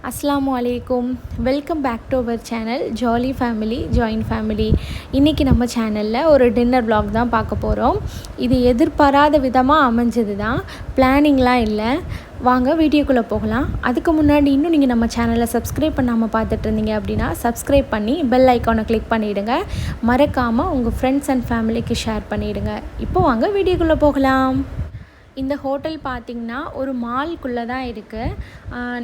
Assalamualaikum. Welcome back to our channel Jolly Family Joint Family. இன்றைக்கி நம்ம சேனலில் ஒரு டின்னர் vlog தான் பார்க்க போகிறோம். இது எதிர்பாராத விதமாக அமைஞ்சது தான், பிளானிங்லாம் இல்லை. வாங்க வீடியோக்குள்ளே போகலாம். அதுக்கு முன்னாடி இன்னும் நீங்கள் நம்ம சேனலை சப்ஸ்கிரைப் பண்ணாமல் பார்த்துட்டு இருந்தீங்க அப்படின்னா சப்ஸ்கிரைப் பண்ணி பெல் ஐக்கானை கிளிக் பண்ணிவிடுங்க. மறக்காமல் உங்கள் ஃப்ரெண்ட்ஸ் அண்ட் ஃபேமிலிக்கு ஷேர் பண்ணிவிடுங்க. இப்போ வாங்க வீடியோக்குள்ளே போகலாம். இந்த ஹோட்டல் பார்த்திங்கன்னா ஒரு மால்குள்ளே தான் இருக்குது.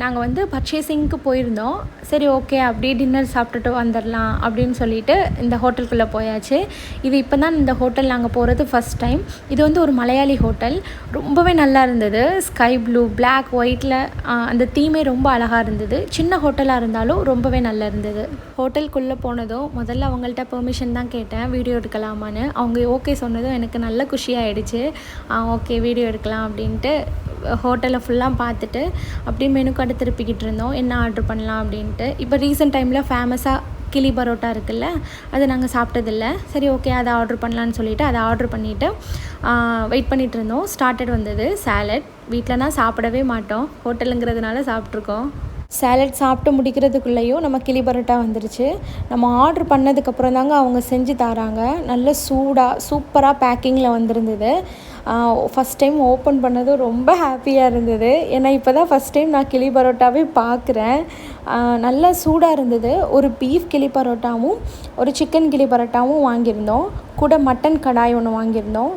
நாங்கள் வந்து பர்ச்சேசிங்க்கு போயிருந்தோம். சரி ஓகே அப்படியே டின்னர் சாப்பிட்டுட்டு வந்துடலாம் அப்படின்னு சொல்லிட்டு இந்த ஹோட்டலுக்குள்ளே போயாச்சு. இது இப்போ தான் இந்த ஹோட்டல் நாங்கள் போகிறது ஃபஸ்ட் டைம். இது வந்து ஒரு மலையாளி ஹோட்டல். ரொம்பவே நல்லா இருந்தது. ஸ்கை ப்ளூ, பிளாக், ஒயிட்டில் அந்த தீமே ரொம்ப அழகாக இருந்தது. சின்ன ஹோட்டலாக இருந்தாலும் ரொம்பவே நல்லா இருந்தது. ஹோட்டலுக்குள்ளே போனதும் முதல்ல அவங்கள்ட்ட பெர்மிஷன் தான் கேட்டேன், வீடியோ எடுக்கலாமான்னு. அவங்க ஓகே சொன்னதும் எனக்கு நல்ல குஷியாகிடுச்சு. ஓகே வீடியோ எடுக்கலாம் அப்படின்ட்டு ஹோட்டலை ஃபுல்லாக பார்த்துட்டு அப்படியே மெனு கார்டு திருப்பிக்கிட்டு இருந்தோம், என்ன ஆர்டர் பண்ணலாம் அப்படின்ட்டு. இப்போ ரீசெண்ட் டைமில் ஃபேமஸாக கிளி பரோட்டா இருக்குல்ல, அது நாங்கள் சாப்பிட்டதில்ல. சரி ஓகே அதை ஆர்டர் பண்ணலான்னு சொல்லிவிட்டு அதை ஆர்டர் பண்ணிவிட்டு வெயிட் பண்ணிகிட்டு இருந்தோம். ஸ்டார்டட் வந்தது சாலட். வீட்டிலனா சாப்பிடவே மாட்டோம், ஹோட்டலுங்கிறதுனால சாப்பிட்ருக்கோம். சாலட் சாப்பிட்டு முடிக்கிறதுக்குள்ளேயும் நம்ம கிளி பரோட்டா வந்துருச்சு. நம்ம ஆர்டர் பண்ணதுக்கப்புறம் தாங்க அவங்க செஞ்சு தராங்க. நல்ல சூடாக சூப்பராக பேக்கிங்கில் வந்திருந்தது. ஃபஸ்ட் டைம் ஓப்பன் பண்ணதும் ரொம்ப ஹாப்பியாக இருந்தது. ஏன்னா இப்போ தான் ஃபஸ்ட் டைம் நான் கிளி பரோட்டாவே பார்க்குறேன். நல்லா சூடாக இருந்தது. ஒரு பீஃப் கிளி பரோட்டாவும் ஒரு சிக்கன் கிளி பரோட்டாவும் வாங்கியிருந்தோம். கூட மட்டன் கடாய் ஒன்று வாங்கியிருந்தோம்.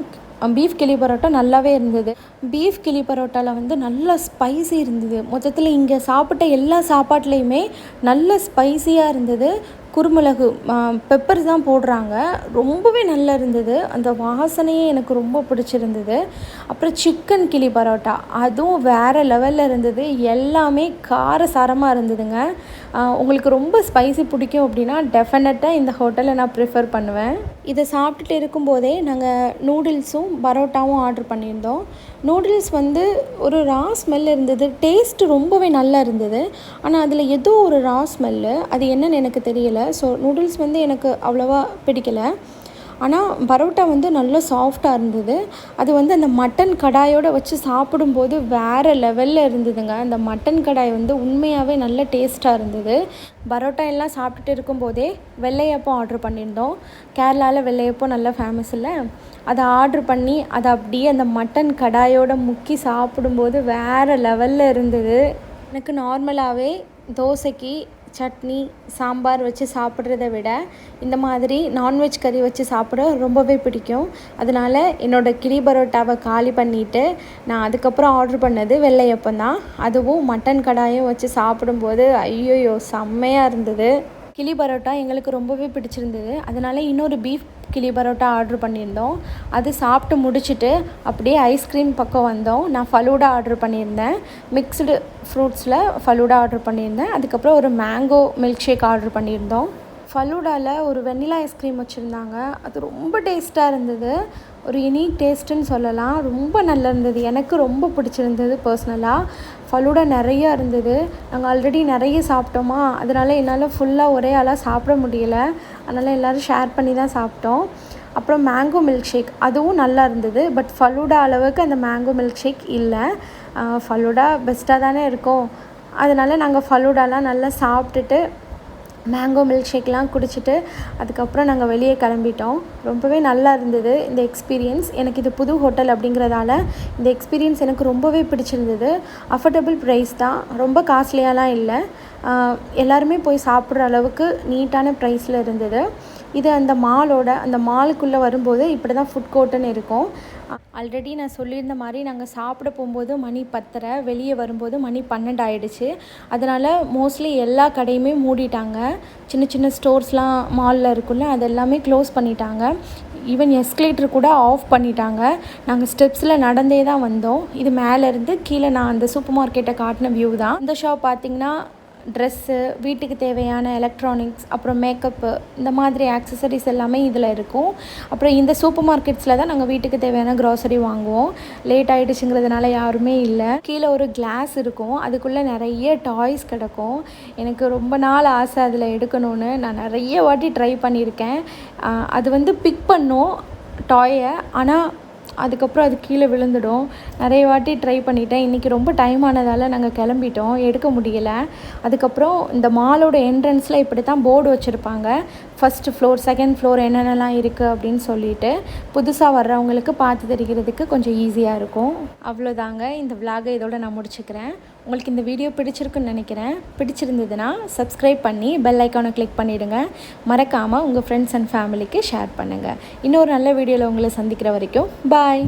பீஃப் கிளி பரோட்டா நல்லாவே இருந்தது. பீஃப் கிளி பரோட்டாவில் வந்து நல்லா ஸ்பைசி இருந்தது. மொத்தத்தில் இங்கே சாப்பிட்ட எல்லா சாப்பாட்லேயுமே நல்ல ஸ்பைசியாக இருந்தது. குருமிளகு பெப்பர் தான் போடுறாங்க. ரொம்பவே நல்லா இருந்தது. அந்த வாசனையே எனக்கு ரொம்ப பிடிச்சிருந்தது. அப்புறம் சிக்கன் கிளி பரோட்டா அதுவும் வேறு லெவலில் இருந்தது. எல்லாமே காரசாரமாக இருந்ததுங்க. உங்களுக்கு ரொம்ப ஸ்பைசி பிடிக்கும் அப்படின்னா டெஃபினட்டாக இந்த ஹோட்டலை நான் ப்ரிஃபர் பண்ணுவேன். இதை சாப்பிட்டுட்டு இருக்கும்போதே நாங்கள் நூடுல்ஸும் பரோட்டாவும் ஆர்டர் பண்ணியிருந்தோம். நூடுல்ஸ் வந்து ஒரு ரா ஸ்மெல் இருந்தது. டேஸ்ட்டு ரொம்பவே நல்லா இருந்தது. ஆனால் அதில் ஏதோ ஒரு ரா ஸ்மெல்லு, அது என்னன்னு எனக்கு தெரியலை. ஸோ நூடுல்ஸ் வந்து எனக்கு அவ்வளோவா பிடிக்கலை. ஆனால் பரோட்டா வந்து நல்லா சாஃப்டாக இருந்தது. அது வந்து அந்த மட்டன் கடாயோடு வச்சு சாப்பிடும்போது வேறு லெவலில் இருந்ததுங்க. அந்த மட்டன் கடாய் வந்து உண்மையாகவே நல்ல டேஸ்ட்டாக இருந்தது. பரோட்டா எல்லாம் சாப்பிட்டுட்டு இருக்கும்போதே வெள்ளையப்பம் ஆர்டர் பண்ணியிருந்தோம். கேரளாவில் வெள்ளையப்பம் நல்லா ஃபேமஸ் இல்லை, அதை ஆர்டர் பண்ணி அதை அப்படியே அந்த மட்டன் கடாயோடு முக்கி சாப்பிடும்போது வேறு லெவலில் இருந்தது. எனக்கு நார்மலாகவே தோசைக்கு சட்னி சாம்பார் வச்சு சாப்பிட்றத விட இந்த மாதிரி நான்வெஜ் கறி வச்சு சாப்பிட ரொம்பவே பிடிக்கும். அதனால் என்னோடய கிளி பரோட்டாவை காலி பண்ணிவிட்டு நான் அதுக்கப்புறம் ஆர்டர் பண்ணது வெள்ளையப்பம் தான். அதுவும் மட்டன் கடாயும் வச்சு சாப்பிடும்போது ஐயோயோ செம்மையாக இருந்தது. கிளி பரோட்டா எங்களுக்கு ரொம்பவே பிடிச்சிருந்தது. அதனால் இன்னொரு பீஃப் கிளி பரோட்டா ஆர்டர் பண்ணியிருந்தோம். அது சாப்பிட்டு முடிச்சுட்டு அப்படியே ஐஸ்கிரீம் பக்கம் வந்தோம். நான் ஃபலூடா ஆர்டர் பண்ணியிருந்தேன். மிக்ஸ்டு ஃப்ரூட்ஸில் ஃபலூடா ஆர்டர் பண்ணியிருந்தேன். அதுக்கப்புறம் ஒரு மேங்கோ மில்க் ஷேக் ஆர்டர் பண்ணியிருந்தோம். ஃபலூடாவில் ஒரு வெண்ணிலா ஐஸ்கிரீம் வச்சுருந்தாங்க. அது ரொம்ப டேஸ்ட்டாக இருந்தது. ஒரு யுனிக் டேஸ்ட்டுன்னு சொல்லலாம். ரொம்ப நல்லா இருந்தது. எனக்கு ரொம்ப பிடிச்சிருந்தது பர்சனலாக. ஃபலூடா நிறையா இருந்தது. நாங்கள் ஆல்ரெடி நிறைய சாப்பிட்டோமா, அதனால் என்னால் ஃபுல்லாக ஒரே ஆளாக சாப்பிட முடியல. அதனால் எல்லோரும் ஷேர் பண்ணி தான் சாப்பிட்டோம். அப்புறம் மேங்கோ மில்க் ஷேக் அதுவும் நல்லா இருந்தது. பட் ஃபலூடா அளவுக்கு அந்த மேங்கோ மில்க் ஷேக் இல்லை. ஃபலூடா பெஸ்ட்டாக தானே இருக்கும். அதனால் நாங்கள் ஃபலூடாலாம் நல்லா சாப்பிட்டுட்டு மேங்கோ மில்க் ஷேக்லாம் குடிச்சிட்டு அதுக்கப்புறம் நாங்கள் வெளியே கிளம்பிட்டோம். ரொம்பவே நல்லா இருந்தது இந்த எக்ஸ்பீரியன்ஸ். எனக்கு இது புது ஹோட்டல் அப்படிங்கிறதால இந்த எக்ஸ்பீரியன்ஸ் எனக்கு ரொம்பவே பிடிச்சிருந்தது. அஃபோர்டபுள் ப்ரைஸ் தான், ரொம்ப காஸ்ட்லியாலாம் இல்லை. எல்லாருமே போய் சாப்பிட்ற அளவுக்கு நீட்டான ப்ரைஸில் இருந்தது. இது அந்த மாலுக்குள்ளே வரும்போது இப்படி தான் ஃபுட் கோர்ட்டுன்னு இருக்கும். ஆல்ரெடி நான் சொல்லியிருந்த மாதிரி நாங்கள் சாப்பிட போகும்போது மணி 10:30, வெளியே வரும்போது மணி 12 ஆகிடுச்சு. அதனால் மோஸ்ட்லி எல்லா கடையுமே மூடிட்டாங்க. சின்ன சின்ன ஸ்டோர்ஸ்லாம் மாலில் இருக்குல்ல, அது எல்லாமே க்ளோஸ் பண்ணிட்டாங்க. ஈவன் எஸ்கலேட்டர் கூட ஆஃப் பண்ணிட்டாங்க. நாங்கள் ஸ்டெப்ஸில் நடந்தே தான் வந்தோம். இது மேலேருந்து கீழே நான் அந்த சூப்பர் மார்க்கெட்டை காட்டின வியூ தான். இந்த ஷாப் பார்த்திங்கன்னா ட்ரெஸ்ஸு, வீட்டுக்கு தேவையான எலக்ட்ரானிக்ஸ், அப்புறம் மேக்கப்பு, இந்த மாதிரி ஆக்சசரிஸ் எல்லாமே இதில் இருக்கும். அப்புறம் இந்த சூப்பர் மார்க்கெட்ஸில் தான் நாங்கள் வீட்டுக்கு தேவையான க்ராசரி வாங்குவோம். லேட் ஆகிடுச்சுங்கிறதுனால யாருமே இல்லை. கீழே ஒரு கிளாஸ் இருக்கும், அதுக்குள்ளே நிறைய டாய்ஸ் கிடக்கும். எனக்கு ரொம்ப நாள் ஆசை அதில் எடுக்கணும்னு. நான் நிறைய வாட்டி ட்ரை பண்ணியிருக்கேன். அது வந்து பிக் பண்ணும். டாயை. ஆனால் அதுக்கப்புறம் அது கீழே விழுந்துடும். நிறைய வாட்டி ட்ரை பண்ணிட்டேன். இன்றைக்கி ரொம்ப டைம் ஆனதால் நாங்கள் கிளம்பிட்டோம், எடுக்க முடியலை. அதுக்கப்புறம் இந்த மாலோட என்ட்ரன்ஸில் இப்படி தான் போர்டு வச்சுருப்பாங்க, ஃபஸ்ட்டு ஃப்ளோர் செகண்ட் ஃப்ளோர் என்னென்னலாம் இருக்குது அப்படின்னு சொல்லிட்டு. புதுசாக வர்றவங்களுக்கு பார்த்து தெரிகிறதுக்கு கொஞ்சம் ஈஸியாக இருக்கும். அவ்வளோதாங்க, இந்த விலாகை இதோட நான் முடிச்சுக்கிறேன். உங்களுக்கு இந்த வீடியோ பிடிச்சிருக்குன்னு நினைக்கிறேன். பிடிச்சிருந்ததுன்னா சப்ஸ்கிரைப் பண்ணி பெல் ஐக்கானை கிளிக் பண்ணிவிடுங்க. மறக்காமல் உங்கள் ஃப்ரெண்ட்ஸ் அண்ட் ஃபேமிலிக்கு ஷேர் பண்ணுங்கள். இன்னொரு நல்ல வீடியோவில் உங்களை சந்திக்கிற வரைக்கும் பாய்.